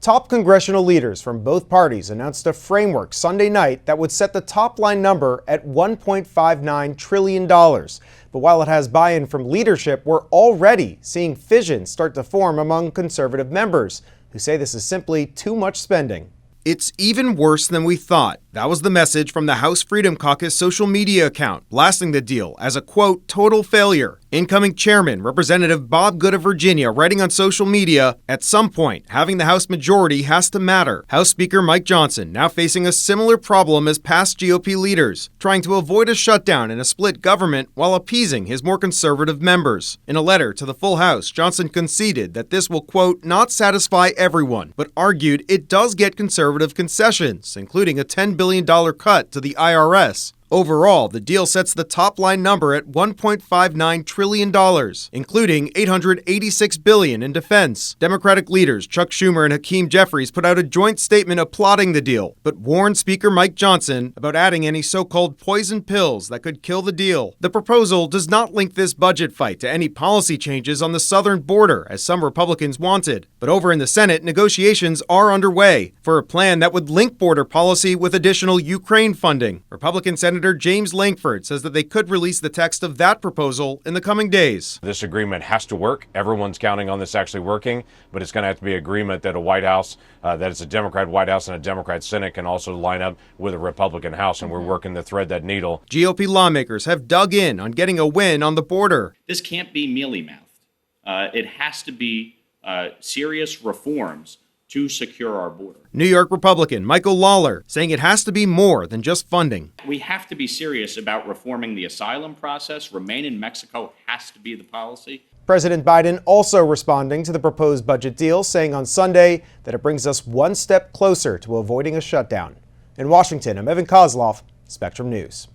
Top congressional leaders from both parties announced a framework Sunday night that would set the top line number at $1.59 trillion. But while it has buy-in from leadership, we're already seeing fissions start to form among conservative members who say this is simply too much spending. It's even worse than we thought. That was the message from the House Freedom Caucus social media account, blasting the deal as a, quote, total failure. Incoming chairman, Representative Bob Good of Virginia, writing on social media, at some point, having the House majority has to matter. House Speaker Mike Johnson now facing a similar problem as past GOP leaders, trying to avoid a shutdown and a split government while appeasing his more conservative members. In a letter to the full House, Johnson conceded that this will, quote, not satisfy everyone, but argued it does get conservative concessions, including a $10 billion cut to the IRS. Overall, the deal sets the top line number at $1.59 trillion, including $886 billion in defense. Democratic leaders Chuck Schumer and Hakeem Jeffries put out a joint statement applauding the deal, but warned Speaker Mike Johnson about adding any so-called poison pills that could kill the deal. The proposal does not link this budget fight to any policy changes on the southern border, as some Republicans wanted. But over in the Senate, negotiations are underway for a plan that would link border policy with additional Ukraine funding. Republican Senator James Lankford says that they could release the text of that proposal in the coming days. This agreement has to work. Everyone's counting on this actually working, but it's going to have to be an agreement that a White House, that it's a Democrat White House and a Democrat Senate can also line up with a Republican House, and we're working to thread that needle. GOP lawmakers have dug in on getting a win on the border. This can't be mealy-mouthed. It has to be serious reforms to secure our border. New York Republican Michael Lawler saying it has to be more than just funding. We have to be serious about reforming the asylum process. Remain in Mexico has to be the policy. President Biden also responding to the proposed budget deal, saying on Sunday that it brings us one step closer to avoiding a shutdown. In Washington, I'm Koslof, Spectrum News.